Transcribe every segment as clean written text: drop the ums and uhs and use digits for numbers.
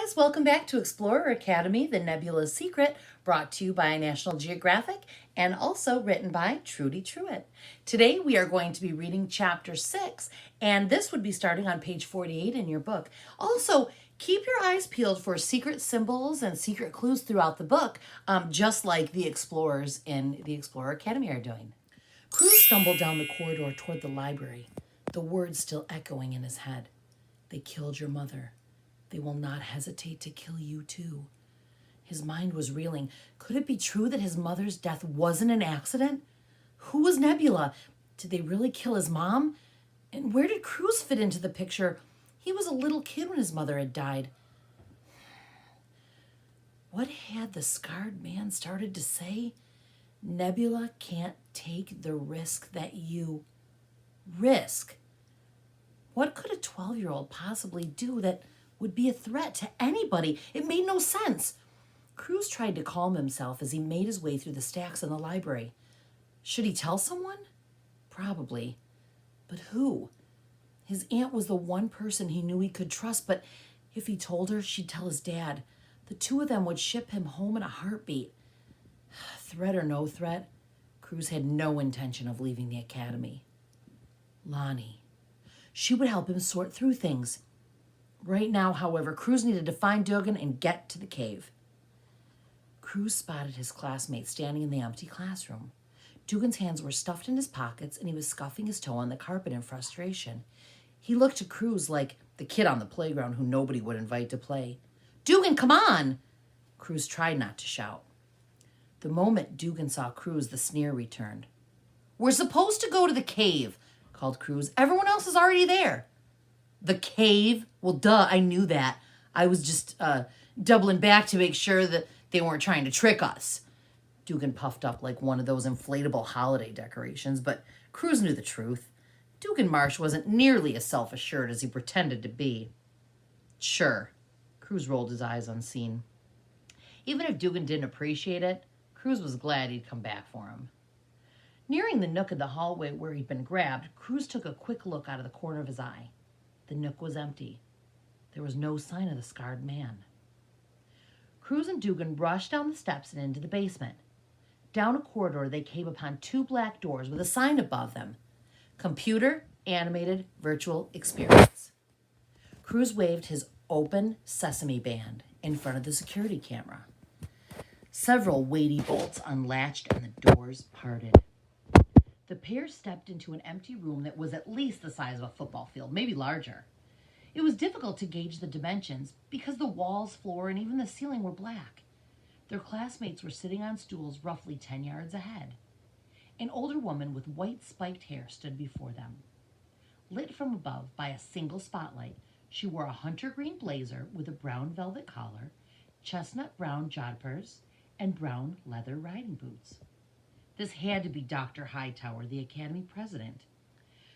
guys, welcome back to Explorer Academy, the Nebula Secret, brought to you by National Geographic and also written by Trudy Truitt. Today we are going to be reading chapter 6, and this would be starting on page 48 in your book. Also, keep your eyes peeled for secret symbols and secret clues throughout the book, just like the explorers in the Explorer Academy are doing. Cruz stumbled down the corridor toward the library, the words still echoing in his head. They killed your mother. They will not hesitate to kill you too. His mind was reeling. Could it be true that his mother's death wasn't an accident? Who was Nebula? Did they really kill his mom? And where did Cruz fit into the picture? He was a little kid when his mother had died. What had the scarred man started to say? Nebula can't take the risk that you risk. What could a 12-year-old possibly do that would be a threat to anybody? It made no sense. Cruz tried to calm himself as he made his way through the stacks in the library. Should he tell someone? Probably. But who? His aunt was the one person he knew he could trust, but if he told her, she'd tell his dad. The two of them would ship him home in a heartbeat. Threat or no threat, Cruz had no intention of leaving the academy. Lonnie. She would help him sort through things. Right now, however, Cruz needed to find Dugan and get to the cave. Cruz spotted his classmate standing in the empty classroom. Dugan's hands were stuffed in his pockets, and he was scuffing his toe on the carpet in frustration. He looked to Cruz like the kid on the playground who nobody would invite to play. "Dugan, come on!" Cruz tried not to shout. The moment Dugan saw Cruz, the sneer returned. "We're supposed to go to the cave," called Cruz. "Everyone else is already there." "The cave? Well, duh, I knew that. I was just doubling back to make sure that they weren't trying to trick us." Dugan puffed up like one of those inflatable holiday decorations, but Cruz knew the truth. Dugan Marsh wasn't nearly as self-assured as he pretended to be. Sure. Cruz rolled his eyes unseen. Even if Dugan didn't appreciate it, Cruz was glad he'd come back for him. Nearing the nook in the hallway where he'd been grabbed, Cruz took a quick look out of the corner of his eye. The nook was empty. There was no sign of the scarred man. Cruz and Dugan rushed down the steps and into the basement. Down a corridor, they came upon two black doors with a sign above them. Computer Animated Virtual Experience. Cruz waved his open sesame band in front of the security camera. Several weighty bolts unlatched and the doors parted. The pair stepped into an empty room that was at least the size of a football field, maybe larger. It was difficult to gauge the dimensions because the walls, floor, and even the ceiling were black. Their classmates were sitting on stools roughly 10 yards ahead. An older woman with white spiked hair stood before them. Lit from above by a single spotlight, she wore a hunter green blazer with a brown velvet collar, chestnut brown jodhpurs, and brown leather riding boots. This had to be Dr. Hightower, the academy president.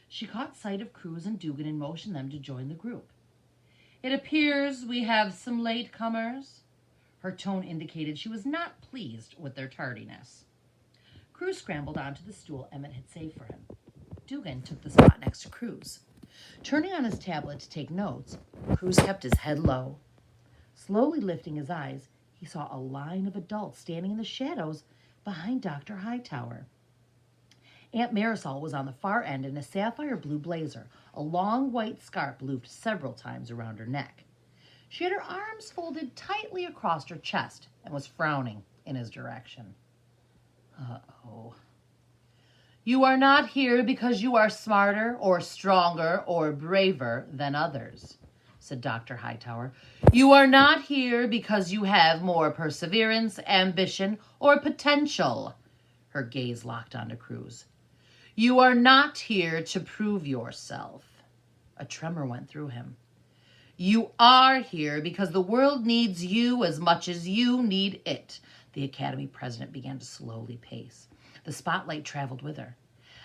She caught sight of Cruz and Dugan and motioned them to join the group. "It appears we have some latecomers." Her tone indicated she was not pleased with their tardiness. Cruz scrambled onto the stool Emmett had saved for him. Dugan took the spot next to Cruz. Turning on his tablet to take notes, Cruz kept his head low. Slowly lifting his eyes, he saw a line of adults standing in the shadows behind Dr. Hightower. Aunt Marisol was on the far end in a sapphire blue blazer. A long white scarf looped several times around her neck. She had her arms folded tightly across her chest and was frowning in his direction. Uh-oh. "You are not here because you are smarter or stronger or braver than others," said Dr. Hightower. "You are not here because you have more perseverance, ambition, or potential." Her gaze locked onto Cruz. "You are not here to prove yourself." A tremor went through him. "You are here because the world needs you as much as you need it." The academy president began to slowly pace. The spotlight traveled with her.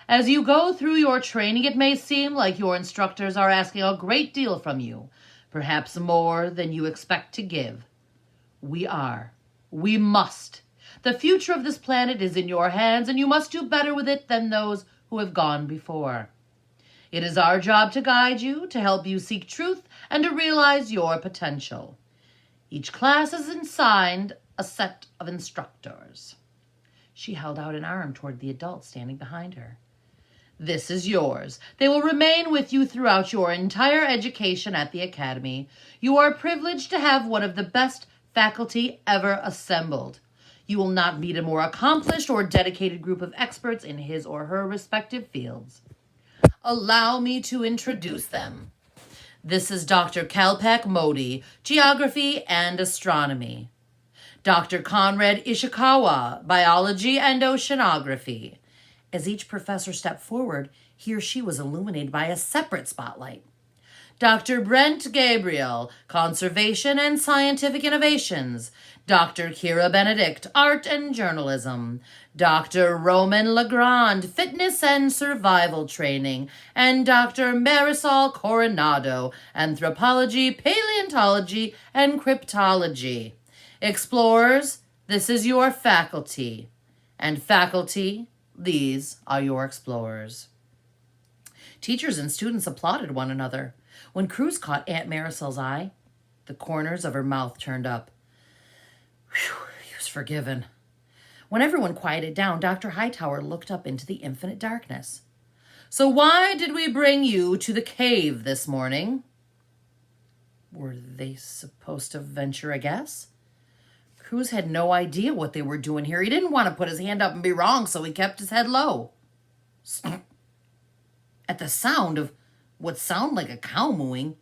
"As you go through your training, it may seem like your instructors are asking a great deal from you, perhaps more than you expect to give. We must. The future of this planet is in your hands, and you must do better with it than those who have gone before. It is our job to guide you, to help you seek truth, and to realize your potential. Each class is assigned a set of instructors. She held out an arm toward the adult standing behind her. This is yours. They will remain with you throughout your entire education at the academy. You are privileged to have one of the best faculty ever assembled. You will not meet a more accomplished or dedicated group of experts in his or her respective fields. Allow me to introduce them. This is Dr. Kalpak Modi, Geography and Astronomy. Dr. Conrad Ishikawa, Biology and Oceanography. As each professor stepped forward, he or she was illuminated by a separate spotlight. Dr. Brent Gabriel, Conservation and Scientific Innovations. Dr. Kira Benedict, Art and Journalism. Dr. Roman Legrand, Fitness and Survival Training. And Dr. Marisol Coronado, Anthropology, Paleontology, and Cryptology. Explorers, this is your faculty. And faculty, these are your explorers. Teachers and students applauded one another. When Cruz caught Aunt Marisol's eye, the corners of her mouth turned up. Whew, he was forgiven. When everyone quieted down, Dr. Hightower looked up into the infinite darkness. So why did we bring you to the cave this morning? Were they supposed to venture a guess? Cruz had no idea what they were doing here. He didn't want to put his hand up and be wrong, so he kept his head low. At the sound of what sounded like a cow mooing,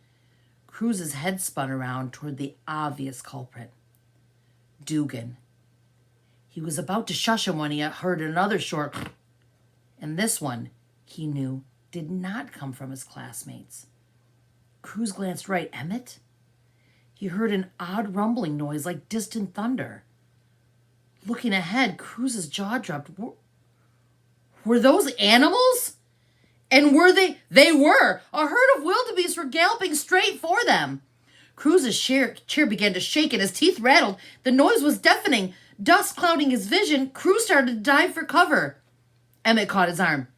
Cruz's head spun around toward the obvious culprit, Dugan. He was about to shush him when he heard another short, and this one, he knew, did not come from his classmates. Cruz glanced right. Emmett? He heard an odd rumbling noise like distant thunder. Looking ahead, Cruz's jaw dropped. Were those animals? And were they? They were. A herd of wildebeest were galloping straight for them. Cruz's chair began to shake and his teeth rattled. The noise was deafening. Dust clouding his vision, Cruz started to dive for cover. Emmett caught his arm.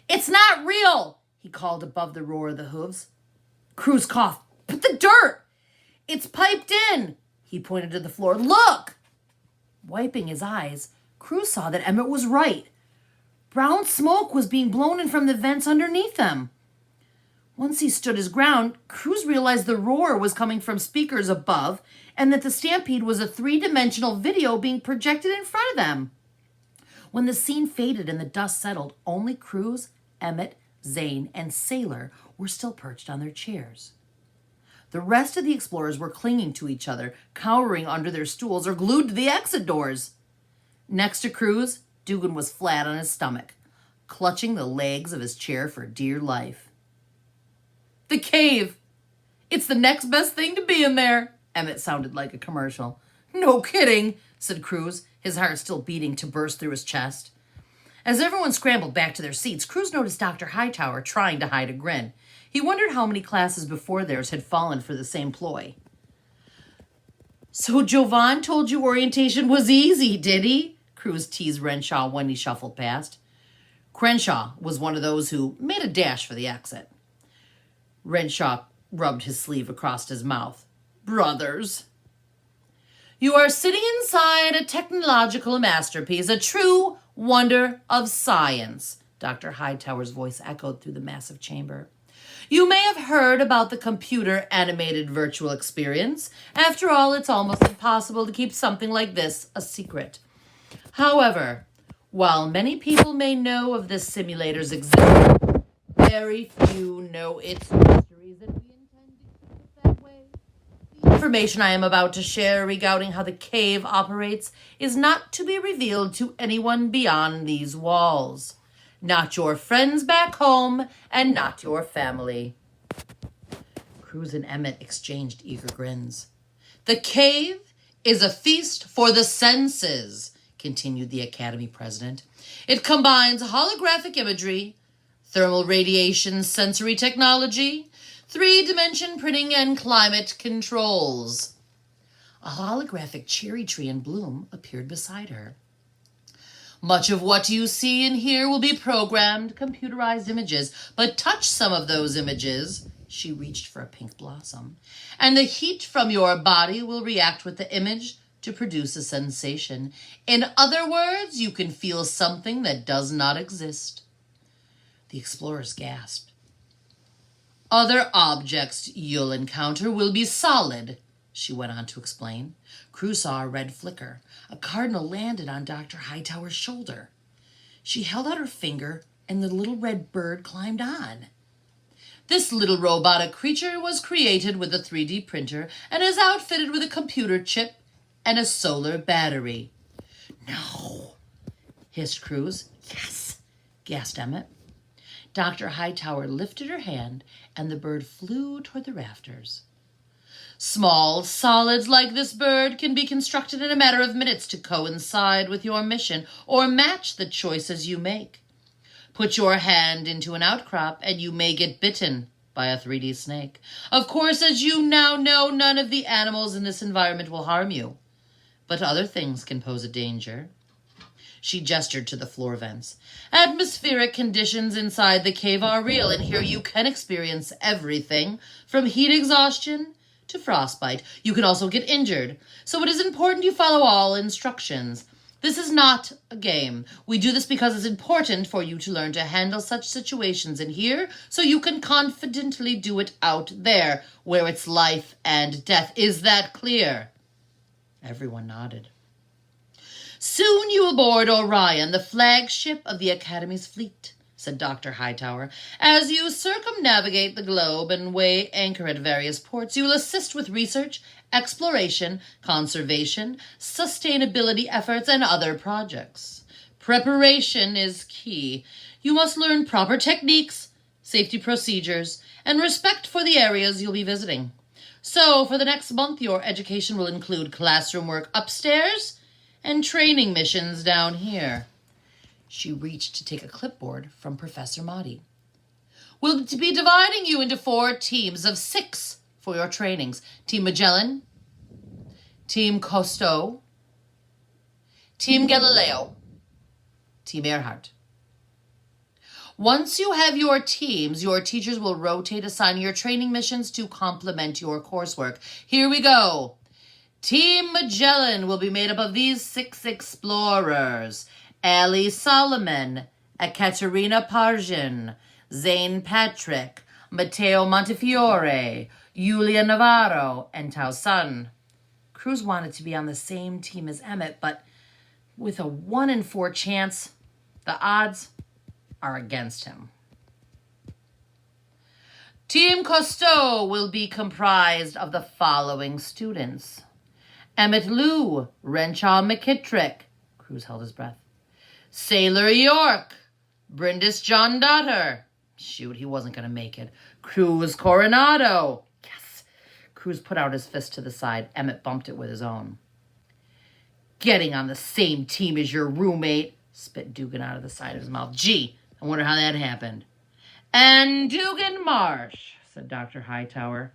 It's not real, he called above the roar of the hooves. Cruz coughed. But the dirt! It's piped in. He pointed to the floor. Look! Wiping his eyes, Cruz saw that Emmett was right. Brown smoke was being blown in from the vents underneath them. Once he stood his ground, Cruz realized the roar was coming from speakers above and that the stampede was a three-dimensional video being projected in front of them. When the scene faded and the dust settled, only Cruz, Emmett, Zane, and Sailor were still perched on their chairs. The rest of the explorers were clinging to each other, cowering under their stools or glued to the exit doors. Next to Cruz, Dugan was flat on his stomach, clutching the legs of his chair for dear life. The cave! It's the next best thing to be in there, Emmett sounded like a commercial. No kidding, said Cruz, his heart still beating to burst through his chest. As everyone scrambled back to their seats, Cruz noticed Dr. Hightower trying to hide a grin. He wondered how many classes before theirs had fallen for the same ploy. So Jovan told you orientation was easy, did he? Cruz teased Renshaw when he shuffled past. Crenshaw was one of those who made a dash for the exit. Renshaw rubbed his sleeve across his mouth. Brothers. You are sitting inside a technological masterpiece, a true wonder of science, Dr. Hightower's voice echoed through the massive chamber. You may have heard about the computer-animated virtual experience. After all, it's almost impossible to keep something like this a secret. However, while many people may know of this simulator's existence, very few know its mysteries, and we intend to keep it that way. The information I am about to share regarding how the cave operates is not to be revealed to anyone beyond these walls. Not your friends back home, and not your family. Cruz and Emmett exchanged eager grins. The cave is a feast for the senses, continued the Academy president. It combines holographic imagery, thermal radiation sensory technology, three-dimension printing, and climate controls. A holographic cherry tree in bloom appeared beside her. Much of what you see and hear will be programmed, computerized images, but touch some of those images, She reached for a pink blossom. And the heat from your body will react with the image to produce a sensation. In other words, you can feel something that does not exist. The explorers gasped. Other objects you'll encounter will be solid, she went on to explain. Cruz saw a red flicker. A cardinal landed on Dr. Hightower's shoulder. She held out her finger, and the little red bird climbed on. This little robotic creature was created with a 3D printer and is outfitted with a computer chip and a solar battery. No, hissed Cruz. Yes, gasped Emmett. Dr. Hightower lifted her hand, and the bird flew toward the rafters. Small solids like this bird can be constructed in a matter of minutes to coincide with your mission or match the choices you make. Put your hand into an outcrop, and you may get bitten by a 3D snake. Of course, as you now know, none of the animals in this environment will harm you, but other things can pose a danger. She gestured to the floor vents. Atmospheric conditions inside the cave are real, and here you can experience everything from heat exhaustion to frostbite. You can also get injured, so it is important you follow all instructions. This is not a game. We do this because it's important for you to learn to handle such situations in here so you can confidently do it out there, where it's life and death. Is that clear? Everyone nodded. Soon you will board Orion, the flagship of the Academy's fleet, said Dr. Hightower. As you circumnavigate the globe and weigh anchor at various ports, you will assist with research, exploration, conservation, sustainability efforts, and other projects. Preparation is key. You must learn proper techniques, safety procedures, and respect for the areas you'll be visiting. So, for the next month, your education will include classroom work upstairs and training missions down here. She reached to take a clipboard from Professor Motti. We'll be dividing you into 4 teams of 6 for your trainings. Team Magellan, Team Cousteau, Team Galileo, Team Earhart. Once you have your teams, your teachers will rotate, assigning your training missions to complement your coursework. Here we go. Team Magellan will be made up of these 6 explorers: Ali Solomon, Ekaterina Parjin, Zane Patrick, Matteo Montefiore, Julia Navarro, and Tao Sun. Cruz wanted to be on the same team as Emmett, but with a 1 in 4 chance, the odds are against him. Team Cousteau will be comprised of the following students: Emmett Lou, Renshaw McKittrick. Cruz held his breath. Sailor York, Brindis John Dotter. Shoot, he wasn't going to make it. Cruz Coronado. Yes. Cruz put out his fist to the side. Emmett bumped it with his own. Getting on the same team as your roommate, spit Dugan out of the side of his mouth. Gee, I wonder how that happened. And Dugan Marsh, said Dr. Hightower.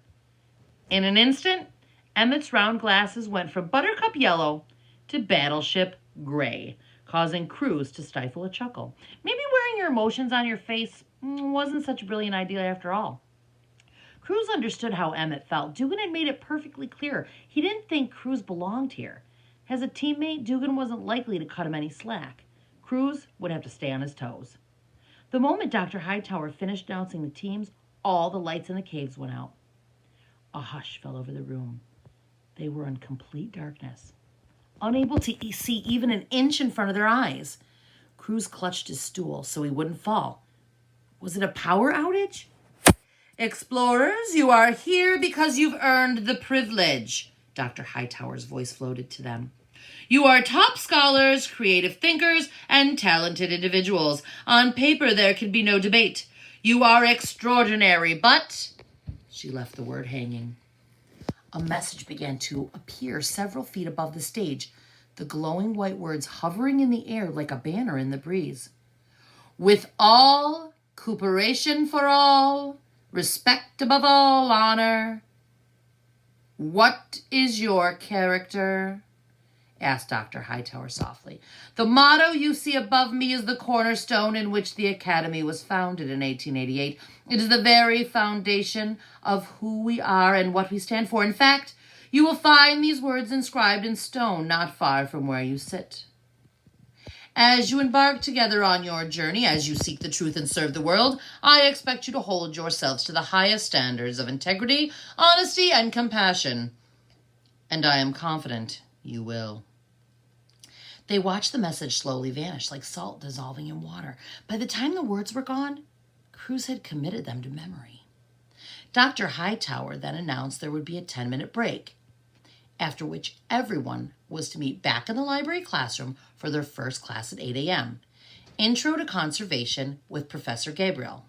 In an instant, Emmett's round glasses went from buttercup yellow to battleship gray, causing Cruz to stifle a chuckle. Maybe wearing your emotions on your face wasn't such a brilliant idea after all. Cruz understood how Emmett felt. Dugan had made it perfectly clear he didn't think Cruz belonged here. As a teammate, Dugan wasn't likely to cut him any slack. Cruz would have to stay on his toes. The moment Dr. Hightower finished announcing the teams, all the lights in the caves went out. A hush fell over the room. They were in complete darkness, unable to see even an inch in front of their eyes. Cruz clutched his stool so he wouldn't fall. Was it a power outage? Explorers, you are here because you've earned the privilege, Dr. Hightower's voice floated to them. You are top scholars, creative thinkers, and talented individuals. On paper, there can be no debate. You are extraordinary, but... She left the word hanging. A message began to appear several feet above the stage, the glowing white words hovering in the air like a banner in the breeze. With all, cooperation for all, respect above all, honor. What is your character? asked Dr. Hightower softly. The motto you see above me is the cornerstone in which the Academy was founded in 1888. It is the very foundation of who we are and what we stand for. In fact, you will find these words inscribed in stone not far from where you sit. As you embark together on your journey, as you seek the truth and serve the world, I expect you to hold yourselves to the highest standards of integrity, honesty, and compassion. And I am confident you will. They watched the message slowly vanish like salt dissolving in water. By the time the words were gone, Cruz had committed them to memory. Dr. Hightower then announced there would be a 10-minute break, after which everyone was to meet back in the library classroom for their first class at 8 a.m. Intro to Conservation with Professor Gabriel.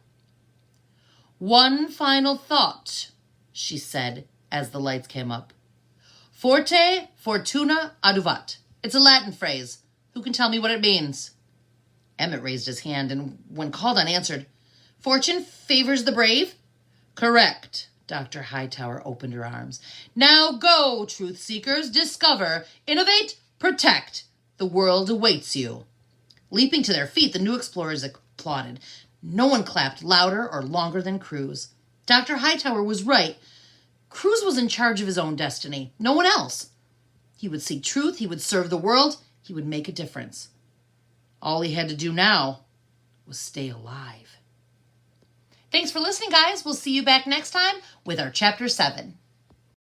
One final thought, she said as the lights came up. Forte fortuna aduvat. It's a Latin phrase. Who can tell me what it means? Emmett raised his hand and, when called on, answered, Fortune favors the brave? Correct. Dr. Hightower opened her arms. Now go, truth seekers, discover, innovate, protect. The world awaits you. Leaping to their feet, the new explorers applauded. No one clapped louder or longer than Cruz. Dr. Hightower was right. Cruz was in charge of his own destiny, no one else. He would seek truth, he would serve the world, he would make a difference. All he had to do now was stay alive. Thanks for listening, guys. We'll see you back next time with our Chapter 7.